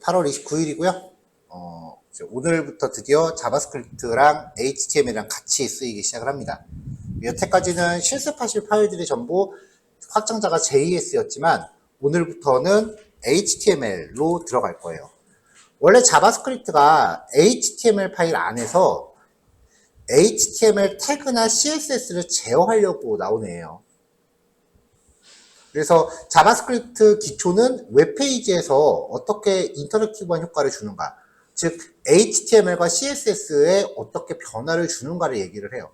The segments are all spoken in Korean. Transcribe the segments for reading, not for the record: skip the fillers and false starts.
8월 29일이고요. 오늘부터 드디어 자바스크립트랑 HTML이랑 같이 쓰이기 시작을 합니다. 여태까지는 실습하실 파일들이 전부 확장자가 JS였지만 오늘부터는 HTML로 들어갈 거예요. 원래 자바스크립트가 HTML 파일 안에서 HTML 태그나 CSS를 제어하려고 나온 애예요. 그래서 자바스크립트 기초는 웹페이지에서 어떻게 인터랙티브한 효과를 주는가, 즉 HTML과 CSS에 어떻게 변화를 주는가를 얘기를 해요.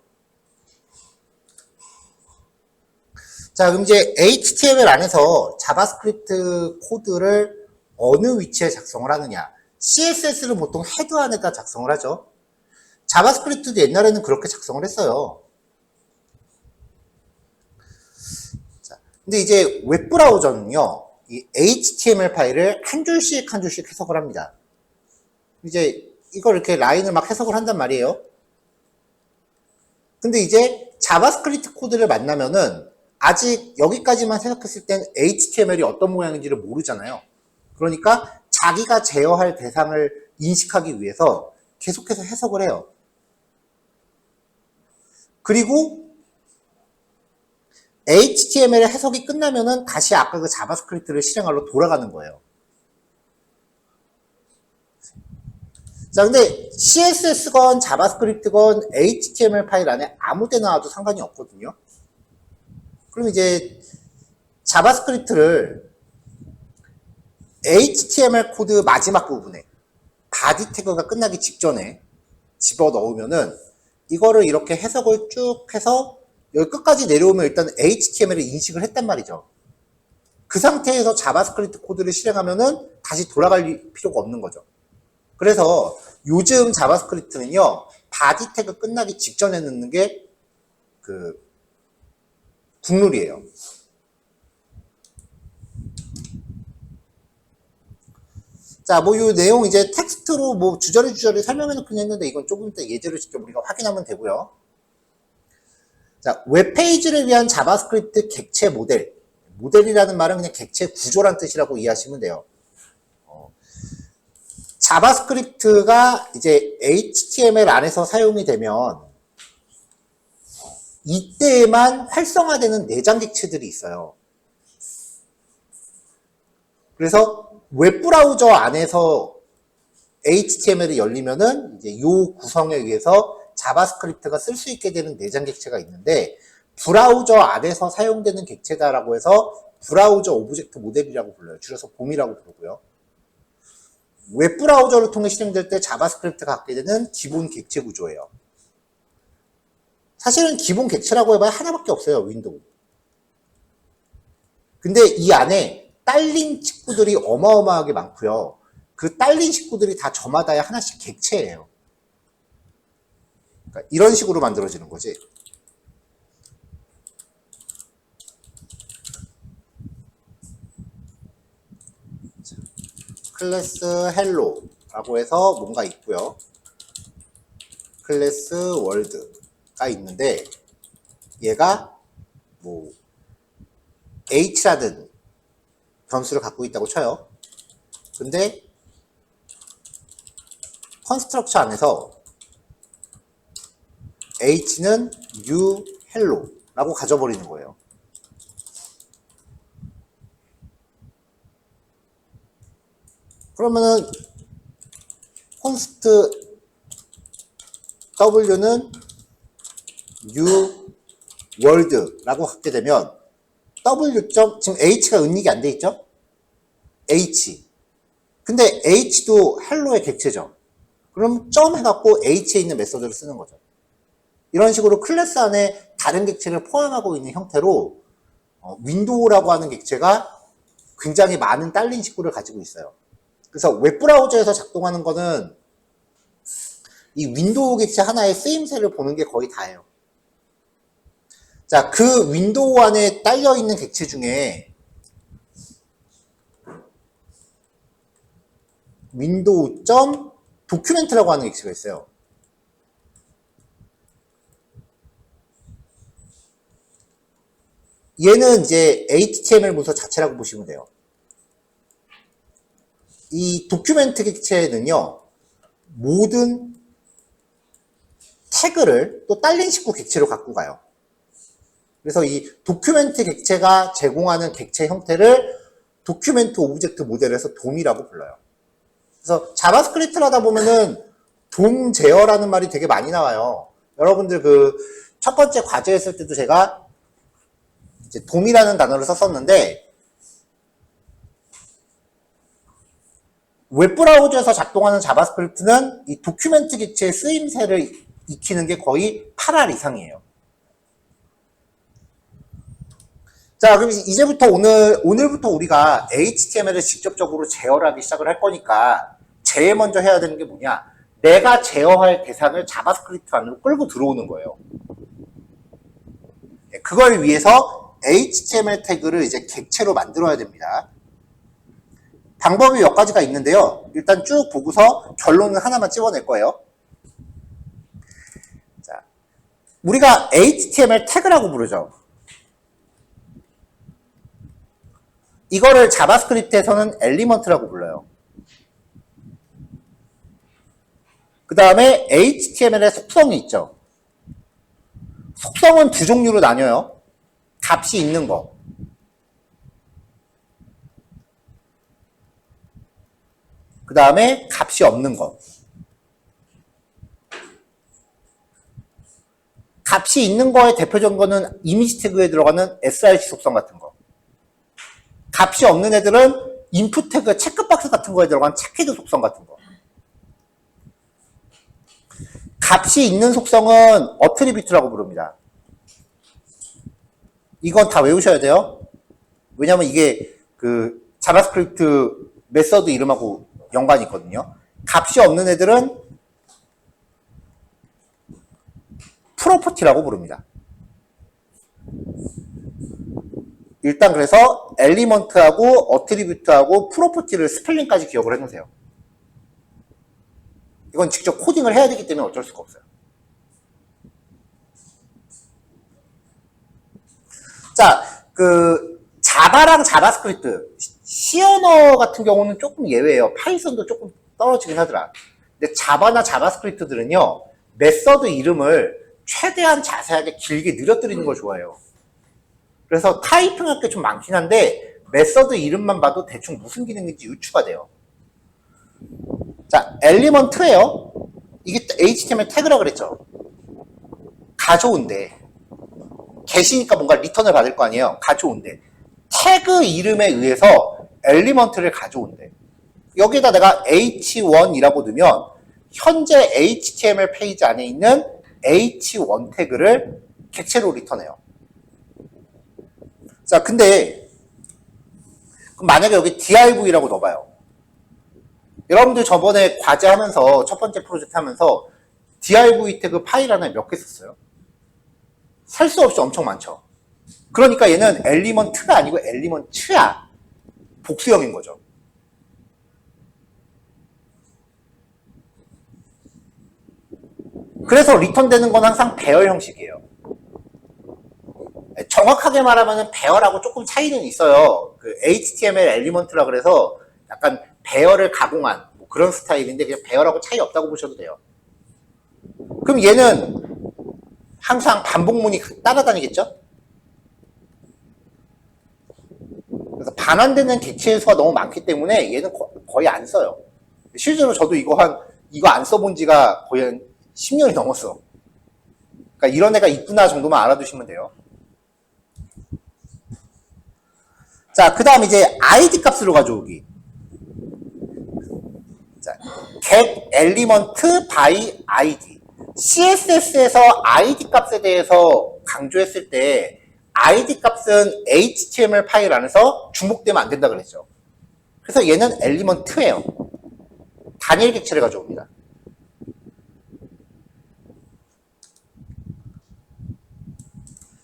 자, 그럼 이제 HTML 안에서 자바스크립트 코드를 어느 위치에 작성을 하느냐, CSS는 보통 헤드 안에다 작성을 하죠. 자바스크립트도 옛날에는 그렇게 작성을 했어요. 근데 이제 웹브라우저는요, 이 HTML 파일을 한 줄씩 한 줄씩 해석을 합니다. 이제 이걸 이렇게 라인을 막 해석을 한단 말이에요. 근데 이제 자바스크립트 코드를 만나면은 아직 여기까지만 생각했을 땐 HTML이 어떤 모양인지를 모르잖아요. 그러니까 자기가 제어할 대상을 인식하기 위해서 계속해서 해석을 해요. 그리고 HTML의 해석이 끝나면은 다시 아까 그 자바스크립트를 실행하러 돌아가는 거예요. 자, 근데 CSS건 자바스크립트건 HTML 파일 안에 아무 데나 놔도 상관이 없거든요. 그럼 이제 자바스크립트를 HTML 코드 마지막 부분에 바디 태그가 끝나기 직전에 집어 넣으면은 이거를 이렇게 해석을 쭉 해서 여기 끝까지 내려오면 일단 HTML을 인식을 했단 말이죠. 그 상태에서 자바스크립트 코드를 실행하면은 다시 돌아갈 필요가 없는 거죠. 그래서 요즘 자바스크립트는요, 바디 태그 끝나기 직전에 넣는 게 국룰이에요. 자, 뭐 이 내용 이제 텍스트로 뭐 주저리 설명해 놓긴 했는데 이건 조금 이따 예제를 직접 우리가 확인하면 되고요. 자, 웹페이지를 위한 자바스크립트 객체 모델. 모델이라는 말은 그냥 객체 구조란 뜻이라고 이해하시면 돼요. 자바스크립트가 이제 HTML 안에서 사용이 되면 이때에만 활성화되는 내장 객체들이 있어요. 그래서 웹브라우저 안에서 HTML이 열리면은 이제 이 구성에 의해서 자바스크립트가 쓸 수 있게 되는 내장 객체가 있는데, 브라우저 안에서 사용되는 객체다라고 해서 브라우저 오브젝트 모델이라고 불러요. 줄여서 봄이라고 부르고요. 웹브라우저를 통해 실행될 때 자바스크립트가 갖게 되는 기본 객체 구조예요. 사실은 기본 객체라고 해봐야 하나밖에 없어요, 윈도우. 근데 이 안에 딸린 식구들이 어마어마하게 많고요. 그 딸린 식구들이 다 저마다의 하나씩 객체예요. 그러니까 이런 식으로 만들어지는 거지. 클래스 헬로라고 해서 뭔가 있고요. 클래스 월드가 있는데 얘가 뭐 h라는 변수를 갖고 있다고 쳐요. 근데 컨스트럭처 안에서 h는 new hello라고 가져버리는 거예요. 그러면은 const w는 new world라고 갖게 되면 w. 지금 h가 은닉이 안 돼 있죠? h. 근데 h도 hello의 객체죠. 그럼 점 해갖고 h에 있는 메서드를 쓰는 거죠. 이런 식으로 클래스 안에 다른 객체를 포함하고 있는 형태로 윈도우라고 하는 객체가 굉장히 많은 딸린 식구를 가지고 있어요. 그래서 웹브라우저에서 작동하는 거는 이 윈도우 객체 하나의 쓰임새를 보는 게 거의 다예요. 자, 그 윈도우 안에 딸려 있는 객체 중에 윈도우 점 도큐멘트라고 하는 객체가 있어요. 얘는 이제 HTML 문서 자체라고 보시면 돼요. 이 도큐멘트 객체는요, 모든 태그를 또 딸린 식구 객체로 갖고 가요. 그래서 이 도큐멘트 객체가 제공하는 객체 형태를 도큐멘트 오브젝트 모델에서 돔이라고 불러요. 그래서 자바스크립트를 하다 보면은 돔 제어라는 말이 되게 많이 나와요. 여러분들 그 첫 번째 과제 했을 때도 제가 이제 돔이라는 단어를 썼었는데, 웹브라우저에서 작동하는 자바스크립트는 이 도큐멘트 객체의 쓰임새를 익히는 게 거의 8할 이상이에요. 자, 그럼 이제부터 오늘부터 우리가 HTML을 직접적으로 제어를 하기 시작을 할 거니까, 제일 먼저 해야 되는 게 뭐냐? 내가 제어할 대상을 자바스크립트 안으로 끌고 들어오는 거예요. 그걸 위해서 HTML 태그를 이제 객체로 만들어야 됩니다. 방법이 몇 가지가 있는데요. 일단 쭉 보고서 결론은 하나만 찍어낼 거예요. 자, 우리가 HTML 태그라고 부르죠. 이거를 자바스크립트에서는 엘리먼트라고 불러요. 그 다음에 HTML의 속성이 있죠. 속성은 두 종류로 나뉘어요. 값이 있는 거. 그 다음에 값이 없는 거. 값이 있는 거의 대표적인 거는 이미지 태그에 들어가는 src 속성 같은 거. 값이 없는 애들은 인풋 태그, 체크박스 같은 거에 들어간 체크헤드 속성 같은 거. 값이 있는 속성은 어트리뷰트라고 부릅니다. 이건 다 외우셔야 돼요. 왜냐면 이게 그 자바스크립트 메서드 이름하고 연관이 있거든요. 값이 없는 애들은 프로퍼티라고 부릅니다. 일단 그래서 엘리먼트하고 어트리뷰트하고 프로퍼티를 스펠링까지 기억을 해놓으세요. 이건 직접 코딩을 해야 되기 때문에 어쩔 수가 없어요. 자, 그 자바랑 자바스크립트, C 언어 같은 경우는 조금 예외예요. 파이썬도 조금 떨어지긴 하더라. 근데 자바나 자바스크립트들은요, 메서드 이름을 최대한 자세하게 길게 늘어뜨리는 걸 좋아해요. 그래서 타이핑할 게 좀 많긴 한데 메서드 이름만 봐도 대충 무슨 기능인지 유추가 돼요. 자, 엘리먼트예요. 이게 HTML 태그라 그랬죠. 가져온대. get이니까 뭔가 리턴을 받을 거 아니에요. 가져온대. 태그 이름에 의해서 엘리먼트를 가져온대. 여기에다 내가 h1이라고 넣으면 현재 HTML 페이지 안에 있는 h1 태그를 객체로 리턴해요. 자, 근데 만약에 여기 div라고 넣어봐요. 여러분들 저번에 과제하면서 첫 번째 프로젝트 하면서 div 태그 파일 하나에 몇 개 썼어요? 셀 수 없이 엄청 많죠. 그러니까 얘는 엘리먼트가 아니고 엘리먼트야. 복수형인 거죠. 그래서 리턴되는 건 항상 배열 형식이에요. 정확하게 말하면 배열하고 조금 차이는 있어요. 그 HTML 엘리먼트라 그래서 약간 배열을 가공한 뭐 그런 스타일인데 그냥 배열하고 차이 없다고 보셔도 돼요. 그럼 얘는 항상 반복문이 따라다니겠죠? 그래서 반환되는 객체의 수가 너무 많기 때문에 얘는 거의 안 써요. 실제로 저도 이거 안 써본 지가 거의 한 10년이 넘었어. 그러니까 이런 애가 있구나 정도만 알아두시면 돼요. 자, 그 다음 이제 id 값으로 가져오기. 자, get element by id. CSS에서 id 값에 대해서 강조했을 때 id 값은 HTML 파일 안에서 중복되면 안 된다 그랬죠. 그래서 얘는 엘리먼트예요. 단일 객체를 가져옵니다.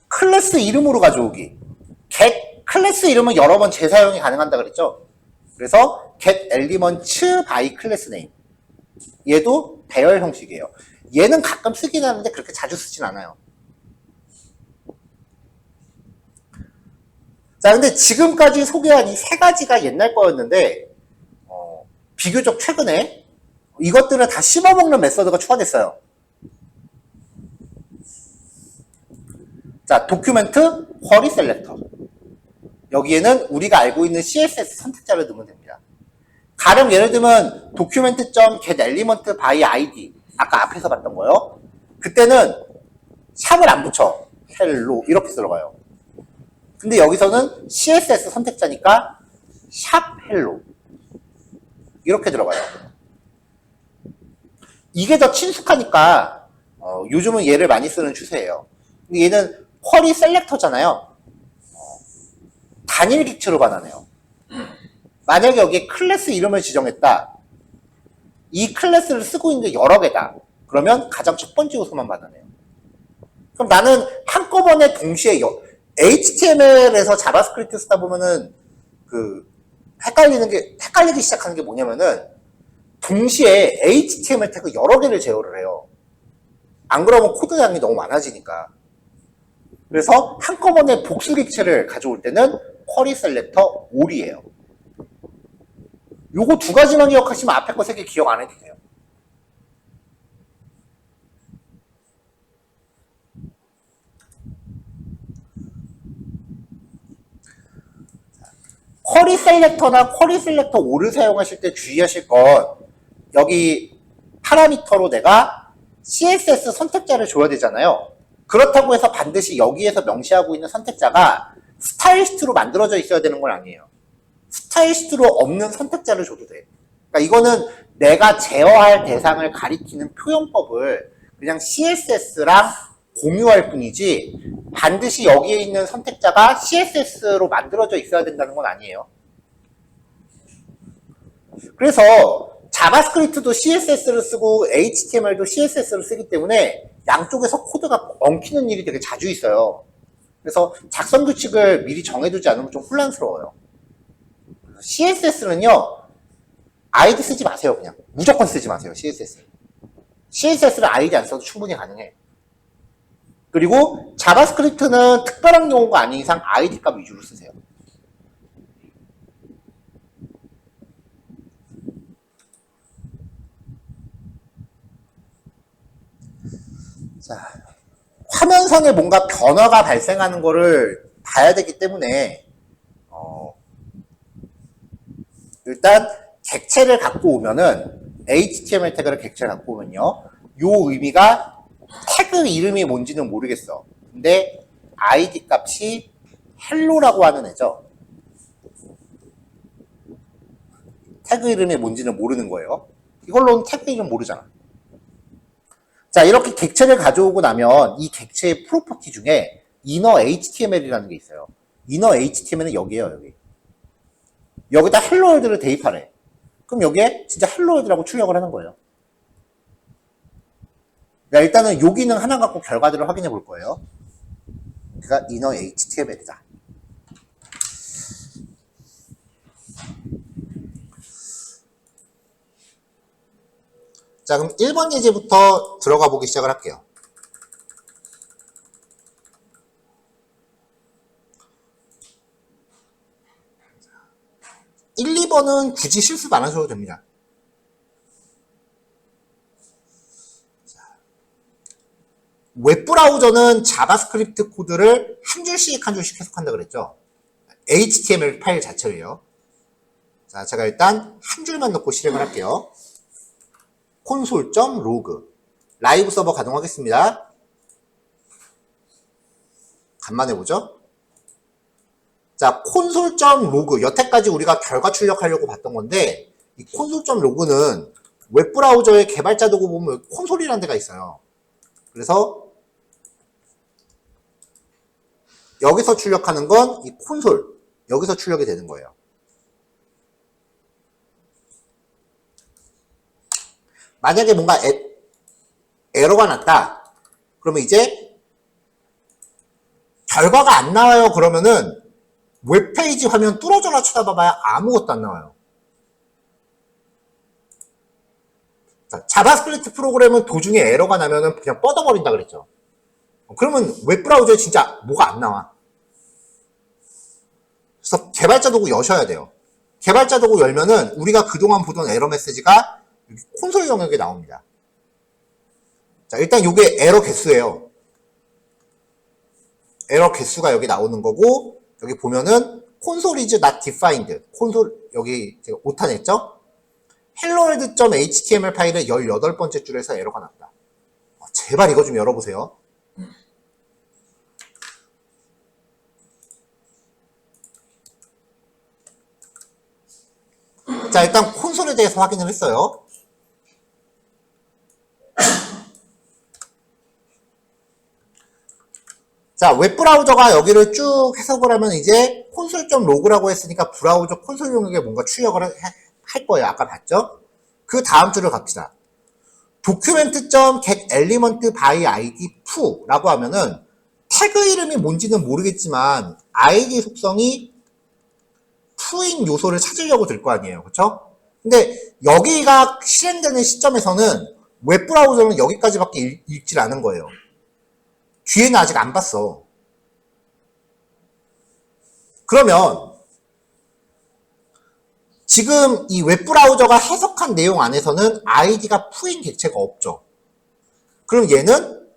클래스 이름으로 가져오기. get 클래스 이름은 여러 번 재사용이 가능한다 그랬죠. 그래서 get elements by class name. 얘도 배열 형식이에요. 얘는 가끔 쓰긴 하는데 그렇게 자주 쓰진 않아요. 자, 근데 지금까지 소개한 이 세 가지가 옛날 거였는데 비교적 최근에 이것들을 다 씹어먹는 메서드가 추가됐어요. 자, 도큐멘트 쿼리 셀렉터. 여기에는 우리가 알고 있는 CSS 선택자를 넣으면 됩니다. 가령 예를 들면 document.getElement by id 아까 앞에서 봤던 거요. 그때는 샵을 안 붙여. hello 이렇게 들어가요. 근데 여기서는 CSS 선택자니까 샵 hello 이렇게 들어가요. 이게 더 친숙하니까 요즘은 얘를 많이 쓰는 추세예요. 근데 얘는 쿼리 셀렉터잖아요. 단일 객체로 반환해요. 만약에 여기에 클래스 이름을 지정했다. 이 클래스를 쓰고 있는 게 여러 개다. 그러면 가장 첫 번째 요소만 반환해요. 그럼 나는 한꺼번에 동시에 HTML에서 자바스크립트 쓰다 보면은 헷갈리기 시작하는 게 뭐냐면은 동시에 HTML 태그 여러 개를 제어를 해요. 안 그러면 코드 양이 너무 많아지니까. 그래서 한꺼번에 복수 객체를 가져올 때는 쿼리 셀렉터 all이에요. 요거 두 가지만 기억하시면 앞에 거 세 개 기억 안 해도 돼요. 쿼리 셀렉터나 쿼리 셀렉터 all을 사용하실 때 주의하실 건 여기 파라미터로 내가 CSS 선택자를 줘야 되잖아요. 그렇다고 해서 반드시 여기에서 명시하고 있는 선택자가 스타일시트로 만들어져 있어야 되는 건 아니에요. 스타일시트로 없는 선택자를 줘도 돼. 그러니까 이거는 내가 제어할 대상을 가리키는 표현법을 그냥 CSS랑 공유할 뿐이지 반드시 여기에 있는 선택자가 CSS로 만들어져 있어야 된다는 건 아니에요. 그래서 자바스크립트도 CSS를 쓰고 HTML도 CSS를 쓰기 때문에 양쪽에서 코드가 엉키는 일이 되게 자주 있어요. 그래서 작성 규칙을 미리 정해두지 않으면 좀 혼란스러워요. CSS는요, 아이디 쓰지 마세요, 그냥. 무조건 쓰지 마세요, CSS. CSS를 아이디 안 써도 충분히 가능해. 그리고 자바스크립트는 특별한 경우가 아닌 이상 아이디 값 위주로 쓰세요. 자, 화면상에 뭔가 변화가 발생하는 거를 봐야 되기 때문에 일단 객체를 갖고 오면은 HTML 태그를 객체를 갖고 오면요, 요 의미가 태그 이름이 뭔지는 모르겠어. 근데 id 값이 hello라고 하는 애죠. 태그 이름이 뭔지는 모르는 거예요. 이걸로는 태그 이름 모르잖아. 자, 이렇게 객체를 가져오고 나면 이 객체의 프로퍼티 중에 inner HTML이라는 게 있어요. inner HTML은 여기에요, 여기. 여기다 hello world를 대입하래. 그럼 여기에 진짜 hello world라고 출력을 하는 거예요. 자, 일단은 요 기능 하나 갖고 결과들을 확인해 볼 거예요. 그가 inner HTML이다. 자, 그럼 1번 예제부터 들어가 보기 시작을 할게요. 자, 1, 2번은 굳이 실습 안 하셔도 됩니다. 자, 웹브라우저는 자바스크립트 코드를 한 줄씩 한 줄씩 해석한다 그랬죠. HTML 파일 자체를요. 자, 제가 일단 한 줄만 넣고 실행을 할게요. 콘솔.로그 라이브 서버 가동하겠습니다. 간만에 보죠. 자, 콘솔.로그 여태까지 우리가 결과 출력하려고 봤던 건데 이 콘솔.로그는 웹브라우저의 개발자 도구 보면 콘솔이라는 데가 있어요. 그래서 여기서 출력하는 건 이 콘솔 여기서 출력이 되는 거예요. 만약에 뭔가 에러가 났다. 그러면 이제 결과가 안 나와요. 그러면은 웹페이지 화면 뚫어져라 쳐다봐봐야 아무것도 안 나와요. 자, 자바스크립트 프로그램은 도중에 에러가 나면은 그냥 뻗어버린다 그랬죠. 그러면 웹브라우저에 진짜 뭐가 안 나와. 그래서 개발자 도구 여셔야 돼요. 개발자 도구 열면은 우리가 그동안 보던 에러 메시지가 콘솔 영역에 나옵니다. 자, 일단 이게 에러 개수예요. 에러 개수가 여기 나오는 거고, 여기 보면은 console is not defined. 콘솔 여기 제가 오타 냈죠? helloworld.html 파일의 18번째 줄에서 에러가 났다. 제발 이거 좀 열어보세요. 자, 일단 콘솔에 대해서 확인을 했어요. 자, 웹브라우저가 여기를 쭉 해석을 하면 이제 console.log라고 했으니까 브라우저 콘솔 용역에 뭔가 출력을 할 거예요. 아까 봤죠? 그 다음 줄을 갑시다. document.getElement by id foo라고 하면은 태그 이름이 뭔지는 모르겠지만 id 속성이 foo인 요소를 찾으려고 들 거 아니에요. 그쵸? 근데 여기가 실행되는 시점에서는 웹브라우저는 여기까지밖에 읽질 않은 거예요. 뒤에는 아직 안 봤어. 그러면 지금 이 웹브라우저가 해석한 내용 안에서는 id가 foo인 객체가 없죠. 그럼 얘는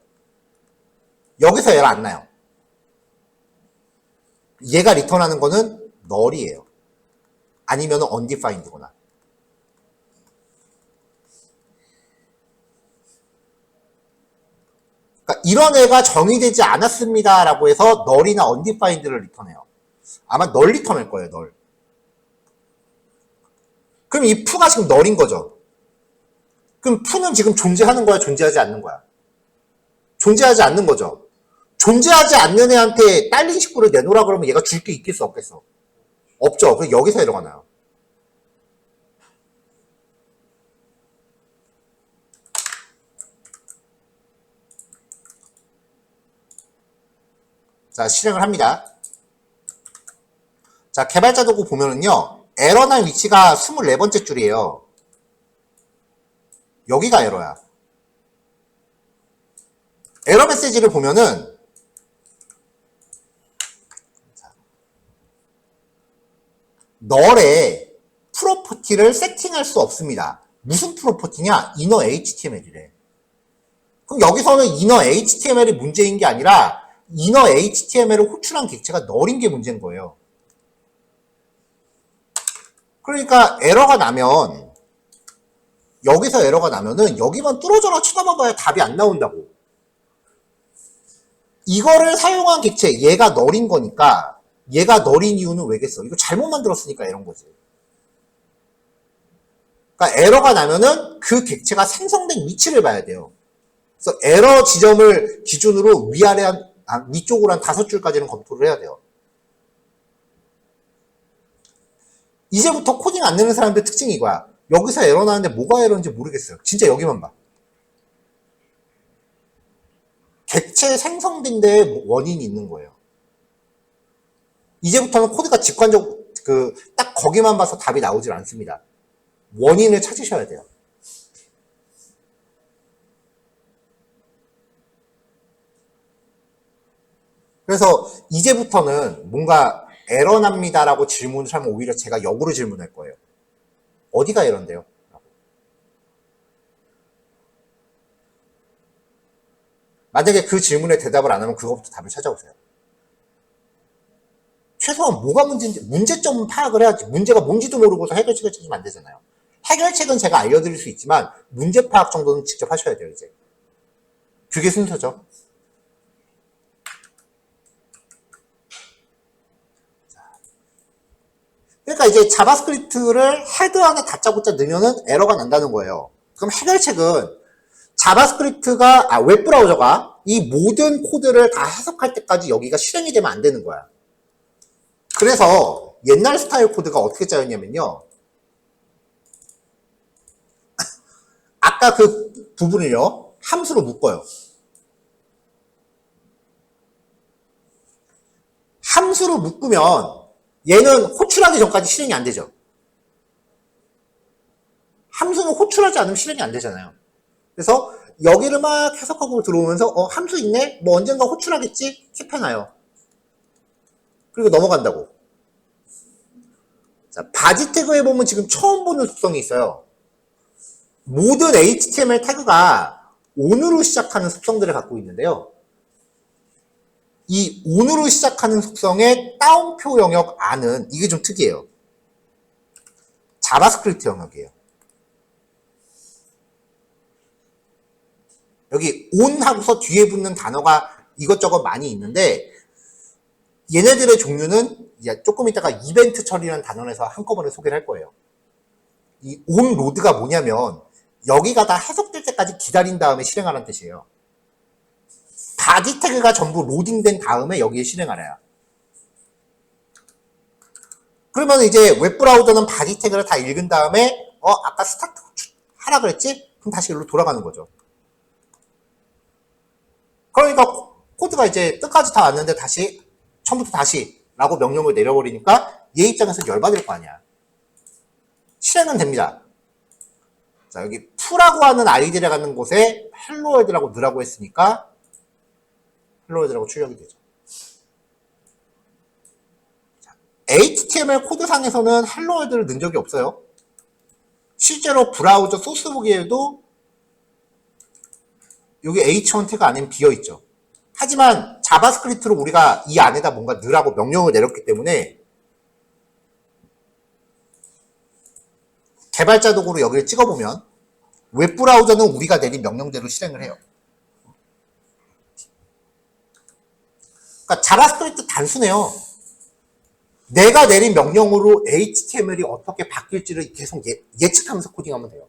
여기서 에러 안 나요. 얘가 리턴하는 거는 null이에요. 아니면 undefined거나. 그러니까 이런 애가 정의되지 않았습니다 라고 해서 null이나 undefined를 리턴해요. 아마 null 리턴할 거예요. null. 그럼 이 푸가 지금 null인 거죠. 그럼 푸는 지금 존재하는 거야, 존재하지 않는 거야? 존재하지 않는 거죠. 존재하지 않는 애한테 딸린 식구를 내놓으라 그러면 얘가 줄 게 있겠어, 없겠어? 없죠. 그럼 여기서 에러가 나요. 자, 실행을 합니다. 자, 개발자 도구 보면은요, 에러 난 위치가 24번째 줄이에요. 여기가 에러야. 에러 메시지를 보면은, 널의 프로퍼티를 세팅할 수 없습니다. 무슨 프로퍼티냐? inner HTML이래. 그럼 여기서는 inner HTML이 문제인 게 아니라 inner HTML을 호출한 객체가 null인 게 문제인 거예요. 그러니까 에러가 나면 여기서 에러가 나면은 여기만 뚫어져라 쳐다봐봐야 답이 안 나온다고. 이거를 사용한 객체 얘가 null인 거니까 얘가 null인 이유는 왜겠어? 이거 잘못 만들었으니까 이런 거지. 그러니까 에러가 나면은 그 객체가 생성된 위치를 봐야 돼요. 그래서 에러 지점을 기준으로 위쪽으로 한 5줄까지는 검토를 해야 돼요. 이제부터 코딩 안 내는 사람들 특징이 이거야. 여기서 에러 나는데 뭐가 에러인지 모르겠어요. 진짜 여기만 봐. 객체 생성된 데에 원인이 있는 거예요. 이제부터는 코드가 직관적으로 딱 거기만 봐서 답이 나오질 않습니다. 원인을 찾으셔야 돼요. 그래서 이제부터는 뭔가 에러 납니다라고 질문을 하면 오히려 제가 역으로 질문할 거예요. 어디가 에러인데요? 만약에 그 질문에 대답을 안 하면 그거부터 답을 찾아오세요. 최소한 뭐가 문제인지, 문제점은 파악을 해야지. 문제가 뭔지도 모르고서 해결책을 찾으면 안 되잖아요. 해결책은 제가 알려드릴 수 있지만 문제 파악 정도는 직접 하셔야 돼요, 이제. 그게 순서죠. 그러니까 이제 자바스크립트를 헤드 안에 다짜고짜 넣으면은 에러가 난다는 거예요. 그럼 해결책은 자바스크립트가, 웹브라우저가 이 모든 코드를 다 해석할 때까지 여기가 실행이 되면 안 되는 거야. 그래서 옛날 스타일 코드가 어떻게 짜였냐면요. 아까 그 부분을요, 함수로 묶어요. 함수로 묶으면 얘는 호출하기 전까지 실행이 안 되죠. 함수는 호출하지 않으면 실행이 안 되잖아요. 그래서 여기를 막 해석하고 들어오면서 함수 있네? 뭐 언젠가 호출하겠지? 킵해놔요. 그리고 넘어간다고. 자, 바디 태그에 보면 지금 처음 보는 속성이 있어요. 모든 HTML 태그가 on으로 시작하는 속성들을 갖고 있는데요. 이 on으로 시작하는 속성의 따옴표 영역 안은 이게 좀 특이해요. 자바스크립트 영역이에요. 여기 on 하고서 뒤에 붙는 단어가 이것저것 많이 있는데 얘네들의 종류는 이제 조금 이따가 이벤트 처리라는 단원에서 한꺼번에 소개를 할 거예요. 이 on 로드가 뭐냐면 여기가 다 해석될 때까지 기다린 다음에 실행하라는 뜻이에요. 바디 태그가 전부 로딩된 다음에 여기에 실행하래요. 그러면 이제 웹브라우저는 바디 태그를 다 읽은 다음에 아까 스타트 하라 그랬지? 그럼 다시 여기로 돌아가는 거죠. 그러니까 코드가 이제 끝까지 다 왔는데 다시 처음부터 다시 라고 명령을 내려버리니까 얘 입장에서 열받을 거 아니야. 실행은 됩니다. 자, 여기 푸라고 하는 아이디를 갖는 곳에 헬로월드라고 넣으라고 했으니까 헬로월드라고 출력이 되죠. 자, HTML 코드상에서는 헬로월드를 넣은 적이 없어요. 실제로 브라우저 소스북에도 여기 H1 태그 안에는 비어있죠. 하지만 자바스크립트로 우리가 이 안에다 뭔가 넣으라고 명령을 내렸기 때문에 개발자 도구로 여기를 찍어보면 웹브라우저는 우리가 내린 명령대로 실행을 해요. 그러니까 자바스크립트 단순해요. 내가 내린 명령으로 HTML이 어떻게 바뀔지를 계속 예측하면서 코딩하면 돼요.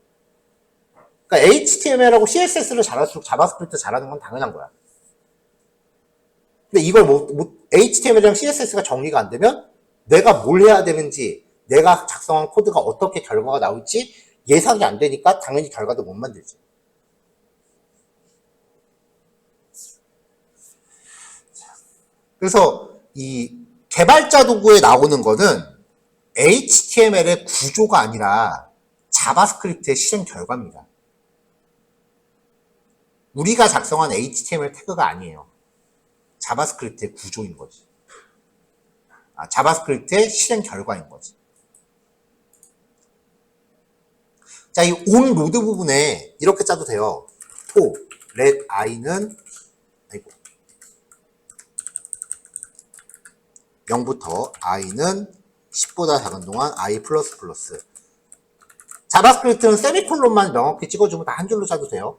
그러니까 HTML하고 CSS를 잘할수록 자바스크립트 잘하는 건 당연한 거야. 근데 이걸 HTML이랑 CSS가 정리가 안 되면 내가 뭘 해야 되는지, 내가 작성한 코드가 어떻게 결과가 나올지 예상이 안 되니까 당연히 결과도 못 만들지. 그래서 이 개발자 도구에 나오는 거는 HTML의 구조가 아니라 자바스크립트의 실행 결과입니다. 우리가 작성한 HTML 태그가 아니에요. 자바스크립트의 구조인 거지. 자바스크립트의 실행 결과인 거지. 자, 이 on 로드 부분에 이렇게 짜도 돼요. to let i는 0부터 i는 10보다 작은 동안 i++. 자바스크립트는 세미콜론만 명확히 찍어주면 다 한 줄로 짜도 돼요.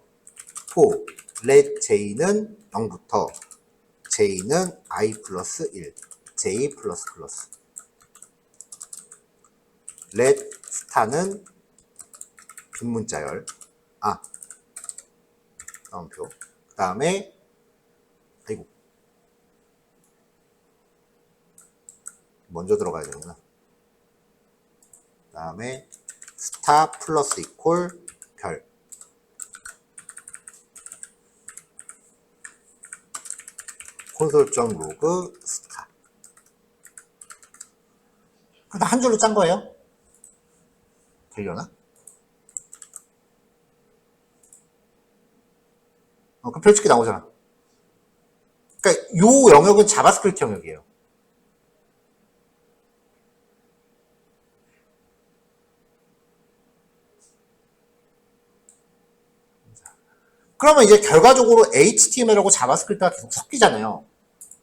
to let j는 0부터 j는 i+1, j++. let star는 빈 문자열. 다음표. 그 다음에, 먼저 들어가야 되는구나. 그 다음에, 스타 플러스 이퀄 별. 콘솔.로그 스타. 그다 한 줄로 짠 거예요? 되려나? 그 별치기 나오잖아. 그러니까 요 영역은 자바스크립트 영역이에요. 그러면 이제 결과적으로 HTML하고 자바스크립트가 계속 섞이잖아요.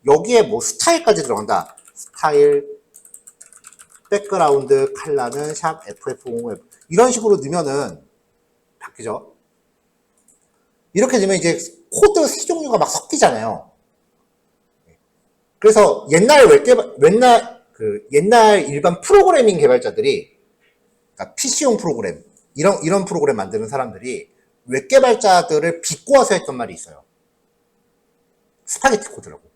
여기에 뭐 스타일까지 들어간다. 스타일, 백그라운드, 컬러는 샵 FF50 이런 식으로 넣으면은 바뀌죠. 이렇게 되면 이제 코드 세 종류가 막 섞이잖아요. 그래서 옛날 일반 프로그래밍 개발자들이, 그러니까 PC용 프로그램, 이런 프로그램 만드는 사람들이 웹 개발자들을 비꼬아서 했던 말이 있어요. 스파게티 코드라고.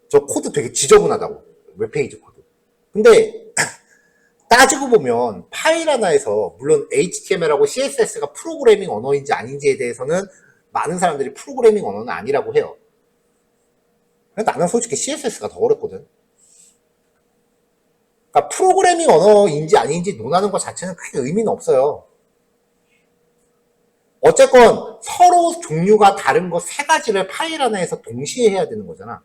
저 코드 되게 지저분하다고. 웹페이지 코드. 근데 따지고 보면 파일 하나에서 물론 HTML하고 CSS가 프로그래밍 언어인지 아닌지에 대해서는 많은 사람들이 프로그래밍 언어는 아니라고 해요. 근데 나는 솔직히 CSS가 더 어렵거든. 그러니까 프로그래밍 언어인지 아닌지 논하는 것 자체는 크게 의미는 없어요. 어쨌건 서로 종류가 다른 거 세 가지를 파일 하나에서 동시에 해야 되는 거잖아.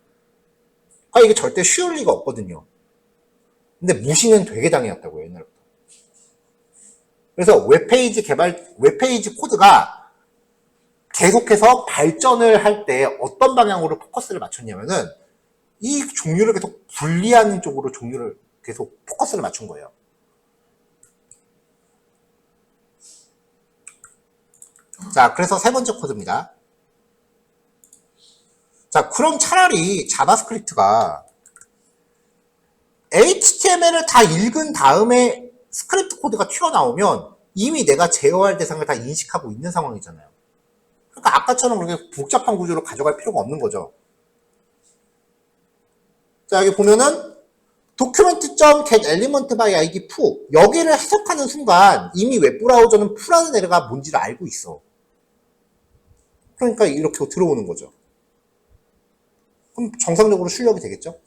그러니까 이게 절대 쉬울 리가 없거든요. 근데 무시는 되게 당해왔다고요, 옛날부터. 그래서 웹페이지 코드가 계속해서 발전을 할 때 어떤 방향으로 포커스를 맞췄냐면은 이 종류를 계속 분리하는 쪽으로 종류를 계속 포커스를 맞춘 거예요. 자, 그래서 세 번째 코드입니다. 자, 그럼 차라리 자바스크립트가 HTML을 다 읽은 다음에 스크립트 코드가 튀어나오면 이미 내가 제어할 대상을 다 인식하고 있는 상황이잖아요. 그러니까 아까처럼 그렇게 복잡한 구조로 가져갈 필요가 없는 거죠. 자, 여기 보면은 document.getElementById foo 여기를 해석하는 순간 이미 웹브라우저는 foo라는 에러가 뭔지를 알고 있어. 그러니까 이렇게 들어오는 거죠. 그럼 정상적으로 출력이 되겠죠?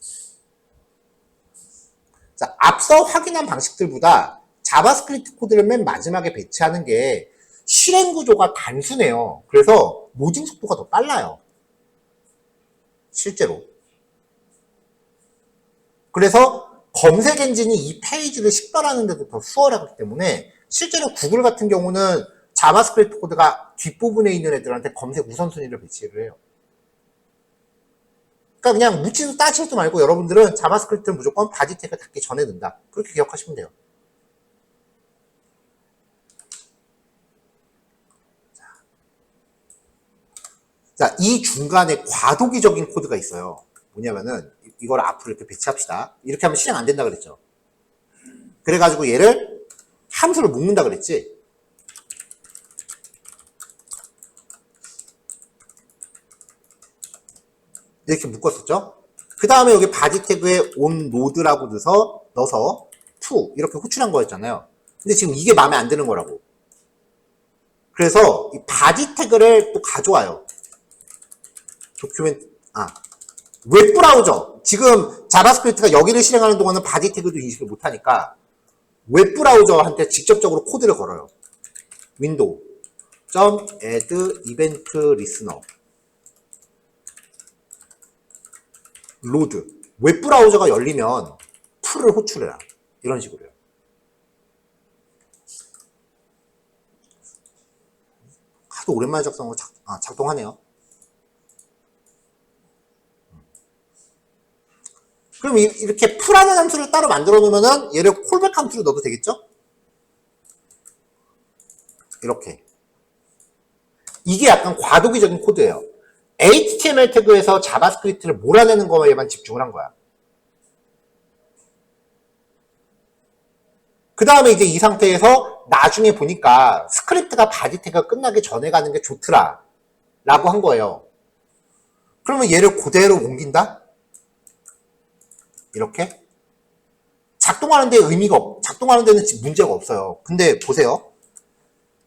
자, 앞서 확인한 방식들보다 자바스크립트 코드를 맨 마지막에 배치하는 게 실행 구조가 단순해요. 그래서 로딩 속도가 더 빨라요. 실제로. 그래서 검색 엔진이 이 페이지를 식별하는 데도 더 수월하기 때문에 실제로 구글 같은 경우는 자바스크립트 코드가 뒷부분에 있는 애들한테 검색 우선순위를 배치를 해요. 그러니까 그냥 묻지도 따지지도 말고 여러분들은 자바스크립트는 무조건 바디 태그 닫기 전에 넣는다. 그렇게 기억하시면 돼요. 자, 이 중간에 과도기적인 코드가 있어요. 뭐냐면은 이걸 앞으로 이렇게 배치합시다. 이렇게 하면 실행 안 된다 그랬죠. 그래가지고 얘를 함수를 묶는다 그랬지. 이렇게 묶었었죠. 그 다음에 여기 바디 태그에 on node라고 넣어서 to 이렇게 호출한 거였잖아요. 근데 지금 이게 마음에 안 드는 거라고. 그래서 이 바디 태그를 또 가져와요. 웹브라우저. 지금 자바스크립트가 여기를 실행하는 동안은 바디 태그도 인식을 못하니까 웹브라우저한테 직접적으로 코드를 걸어요. window .add event listener load 웹브라우저가 열리면 풀을 호출해라. 이런 식으로요. 하도 오랜만에 작성하고 작동하네요. 그럼 이렇게 풀하는 함수를 따로 만들어 놓으면은 얘를 콜백 함수로 넣어도 되겠죠? 이렇게. 이게 약간 과도기적인 코드예요. HTML 태그에서 자바스크립트를 몰아내는 거에만 집중을 한 거야. 그 다음에 이제 이 상태에서 나중에 보니까 스크립트가 바디 태그가 끝나기 전에 가는 게 좋더라 라고 한 거예요. 그러면 얘를 그대로 옮긴다? 이렇게? 작동하는 데 작동하는 데는 문제가 없어요. 근데 보세요.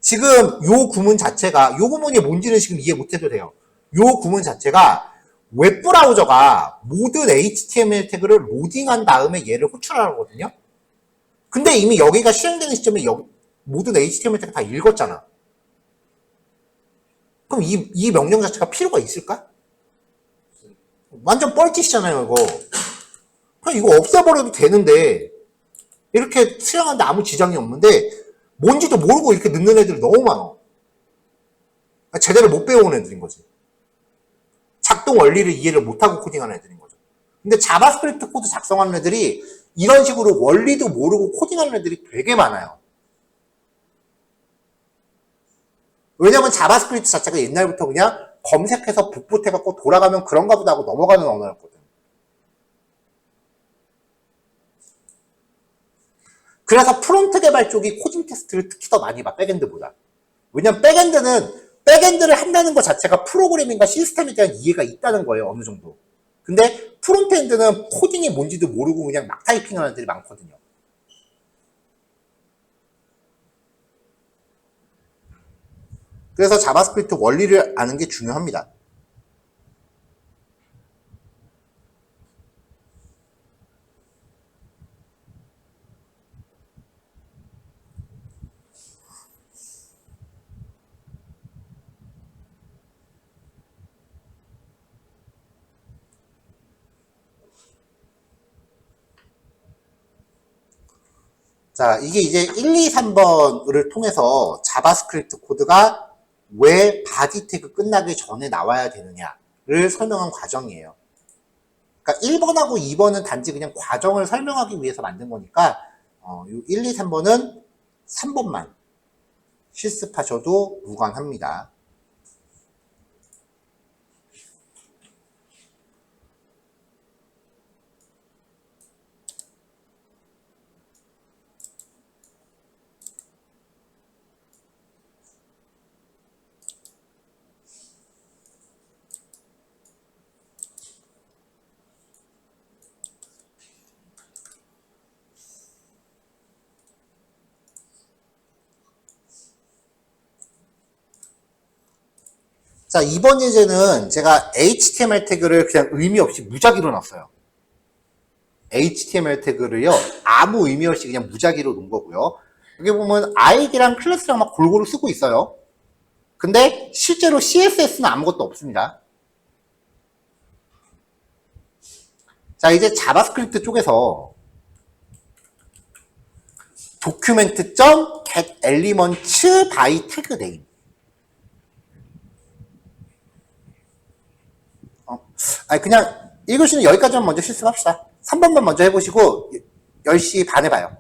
지금 요 구문 자체가, 요 구문이 뭔지는 지금 이해 못해도 돼요. 요 구문 자체가 웹브라우저가 모든 HTML 태그를 로딩한 다음에 얘를 호출하거든요. 근데 이미 여기가 실행되는 시점에 모든 HTML 태그 다 읽었잖아. 그럼 이 명령 자체가 필요가 있을까? 완전 뻘짓이잖아요, 이거. 그냥 이거 없애버려도 되는데, 이렇게 수행하는데 아무 지장이 없는데, 뭔지도 모르고 이렇게 넣는 애들이 너무 많아. 제대로 못 배워온 애들인 거지. 작동 원리를 이해를 못하고 코딩하는 애들인 거죠. 근데 자바스크립트 코드 작성하는 애들이 이런 식으로 원리도 모르고 코딩하는 애들이 되게 많아요. 왜냐면 자바스크립트 자체가 옛날부터 그냥 검색해서 북붙해갖고 돌아가면 그런가 보다 하고 넘어가는 언어였거든. 그래서 프론트 개발 쪽이 코딩 테스트를 특히 더 많이 봐, 백엔드보다. 왜냐면 백엔드를 한다는 것 자체가 프로그래밍과 시스템에 대한 이해가 있다는 거예요, 어느 정도. 근데 프론트엔드는 코딩이 뭔지도 모르고 그냥 막 타이핑하는 애들이 많거든요. 그래서 자바스크립트 원리를 아는 게 중요합니다. 자, 이게 이제 1, 2, 3번을 통해서 자바스크립트 코드가 왜 바디 태그 끝나기 전에 나와야 되느냐를 설명한 과정이에요. 그러니까 1번하고 2번은 단지 그냥 과정을 설명하기 위해서 만든 거니까 1, 2, 3번은 3번만 실습하셔도 무관합니다. 자, 이번 예제는 제가 HTML 태그를 그냥 의미 없이 무작위로 넣었어요. HTML 태그를요, 아무 의미 없이 그냥 무작위로 놓은 거고요. 여기 보면 아이디랑 클래스랑 막 골고루 쓰고 있어요. 근데 실제로 CSS는 아무것도 없습니다. 자, 이제 자바스크립트 쪽에서 document.getElements by tag name. 아니, 그냥 읽으시는 여기까지만 먼저 실습합시다. 3번만 먼저 해보시고 10시 반에 봐요.